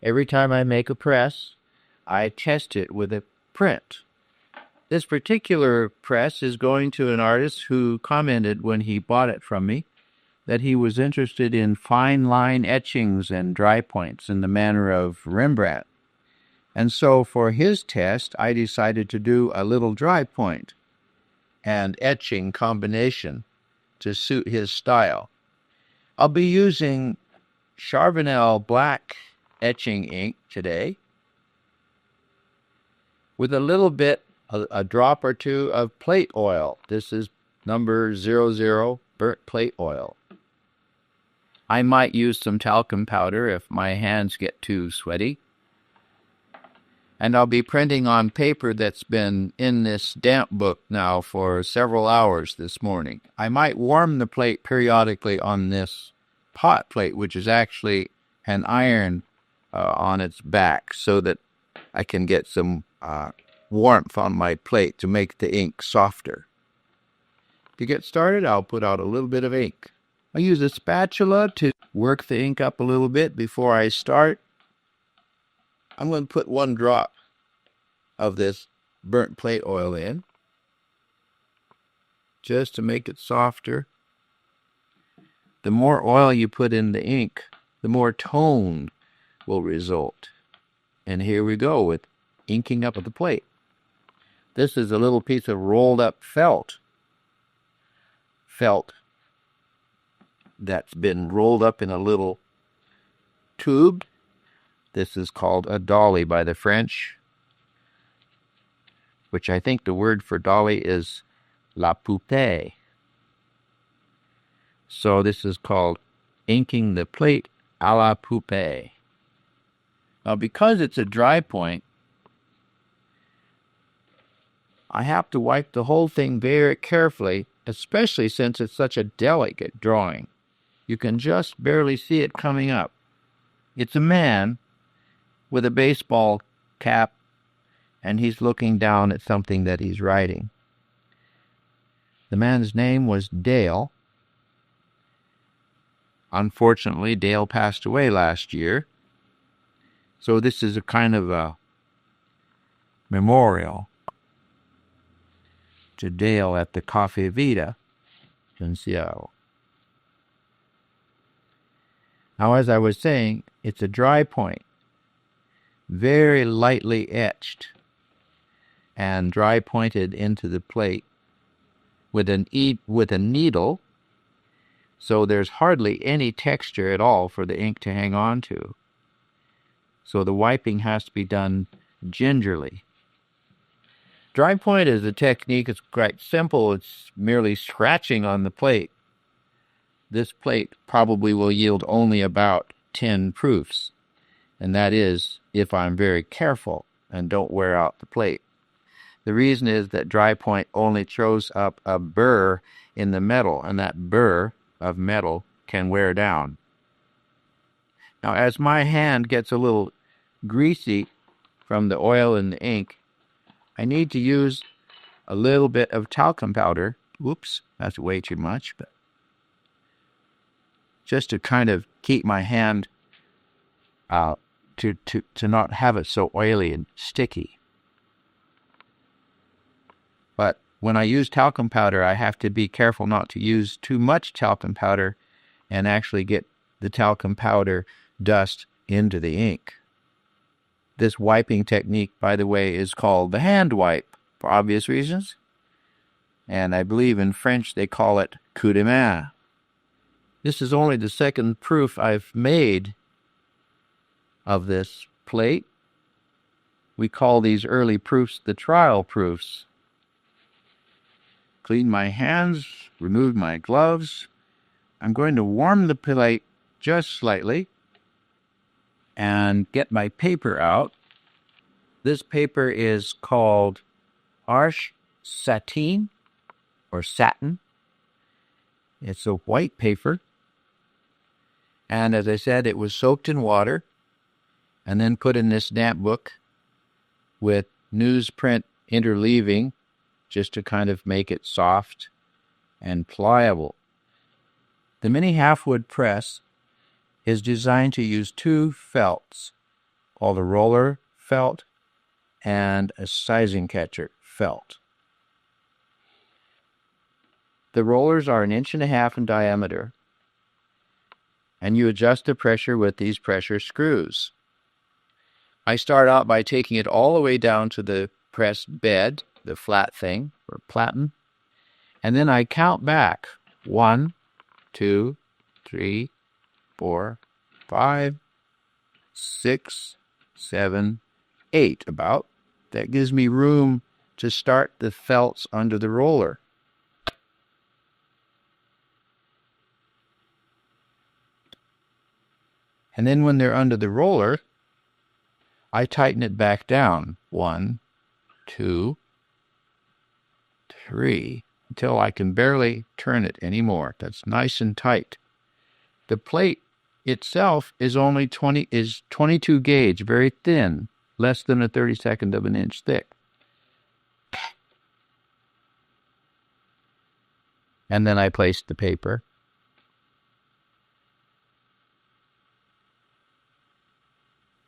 Every time I make a press, I test it with a print. This particular press is going to an artist who commented when he bought it from me that he was interested in fine line etchings and dry points in the manner of Rembrandt. And so for his test, I decided to do a little dry point and etching combination to suit his style. I'll be using Charbonnel black etching ink today with a little bit, a drop or two of plate oil. This is number 00 burnt plate oil. I might use some talcum powder if my hands get too sweaty. And I'll be printing on paper that's been in this damp book now for several hours this morning. I might warm the plate periodically on this pot plate, which is actually an iron on its back, so that I can get some warmth on my plate to make the ink softer. To get started, I'll put out a little bit of ink. I use a spatula to work the ink up a little bit before I start. I'm going to put 1 drop of this burnt plate oil in, just to make it softer. The more oil you put in the ink, the more tone will result. And here we go with inking up of the plate. This is a little piece of rolled up felt that's been rolled up in a little tube. This is called a dolly by the French, which I think the word for dolly is la poupée. So this is called inking the plate à la poupée. Now, because it's a dry point, I have to wipe the whole thing very carefully, especially since it's such a delicate drawing. You can just barely see it coming up. It's a man with a baseball cap, and he's looking down at something that he's writing. The man's name was Dale. Unfortunately, Dale passed away last year, so this is a kind of a memorial to Dale at the Cafe Vida in Seattle. Now, as I was saying, it's a dry point, very lightly etched and dry pointed into the plate with a needle, so there's hardly any texture at all for the ink to hang on to. So the wiping has to be done gingerly. Dry point is a technique. It's quite simple. It's merely scratching on the plate. This plate probably will yield only about 10 proofs, and that is if I'm very careful and don't wear out the plate. The reason is that dry point only throws up a burr in the metal, and that burr of metal can wear down. Now, as my hand gets a little greasy from the oil and the ink, I need to use a little bit of talcum powder. Whoops, that's way too much, but just to kind of keep my hand to not have it so oily and sticky. But when I use talcum powder, I have to be careful not to use too much talcum powder and actually get the talcum powder dust into the ink. This wiping technique, by the way, is called the hand wipe for obvious reasons. And I believe in French they call it coup de main. This is only the second proof I've made of this plate. We call these early proofs the trial proofs. Clean my hands, remove my gloves. I'm going to warm the plate just slightly and get my paper out. This paper is called Arche Satin or Satin. It's a white paper. And as I said, it was soaked in water and then put in this damp book with newsprint interleaving just to kind of make it soft and pliable. The mini Halfwood press is designed to use 2 felts, called a roller felt and a sizing catcher felt. The rollers are 1.5 inches in diameter, and you adjust the pressure with these pressure screws. I start out by taking it all the way down to the press bed, the flat thing, or platen, and then I count back 1, 2, 3, 4, 5, 6, 7, 8 about. That gives me room to start the felts under the roller. And then when they're under the roller, I tighten it back down. 1, 2, 3, until I can barely turn it anymore. That's nice and tight. The plate itself is only 22 gauge, very thin, less than a 32nd of an inch thick. And then I place the paper.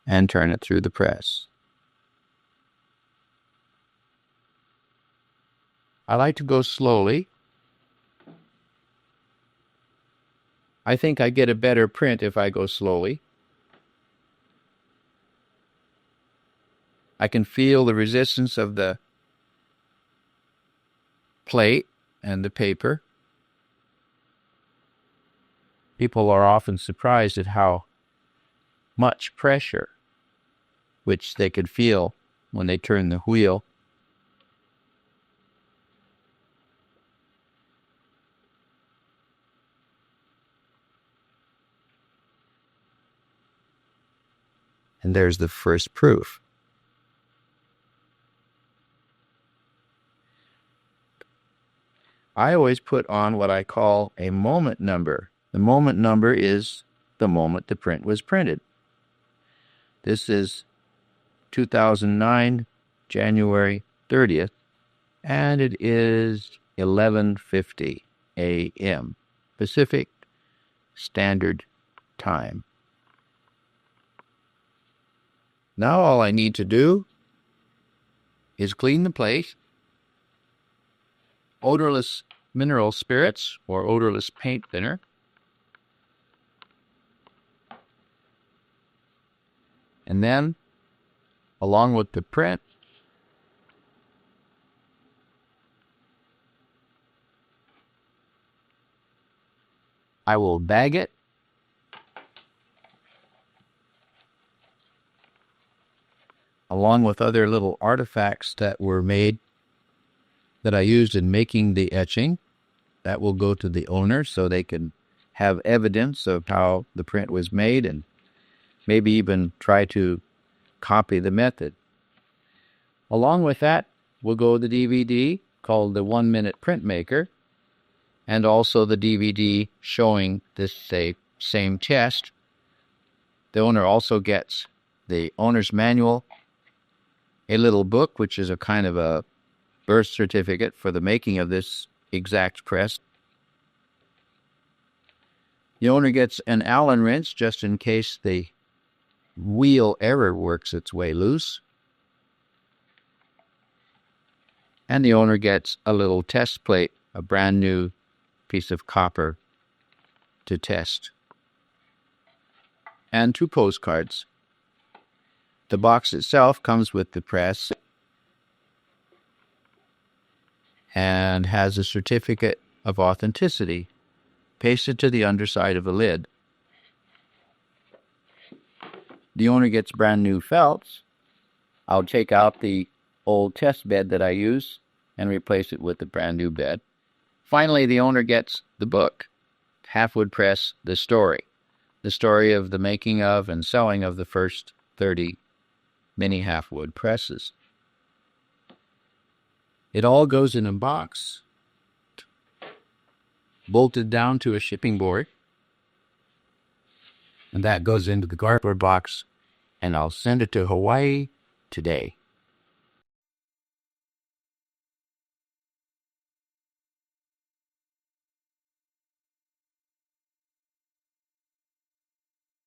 And turn it through the press. I like to go slowly. I think I get a better print if I go slowly. I can feel the resistance of the plate and the paper. People are often surprised at how much pressure, which they could feel when they turn the wheel. And there's the first proof. I always put on what I call a moment number. The moment number is the moment the print was printed. This is 2009, January 30th, and it is 11:50 a.m. Pacific Standard Time. Now all I need to do is clean the plate. Odorless mineral spirits or odorless paint thinner. And then, along with the print, I will bag it. Along with other little artifacts that were made that I used in making the etching. That will go to the owner so they can have evidence of how the print was made and maybe even try to copy the method. Along with that will go the DVD called the 1-Minute Printmaker, and also the DVD showing this same test. The owner also gets the owner's manual, a little book, which is a kind of a birth certificate for the making of this exact press. The owner gets an Allen wrench just in case the wheel ever works its way loose. And the owner gets a little test plate, a brand new piece of copper to test. And 2 postcards. The box itself comes with the press and has a certificate of authenticity pasted to the underside of the lid. The owner gets brand new felts. I'll take out the old test bed that I use and replace it with the brand new bed. Finally, the owner gets the book, Halfwood Press, The Story of the making of and selling of the first 30 mini Halfwood presses. It all goes in a box, bolted down to a shipping board, and that goes into the cardboard box, and I'll send it to Hawaii today.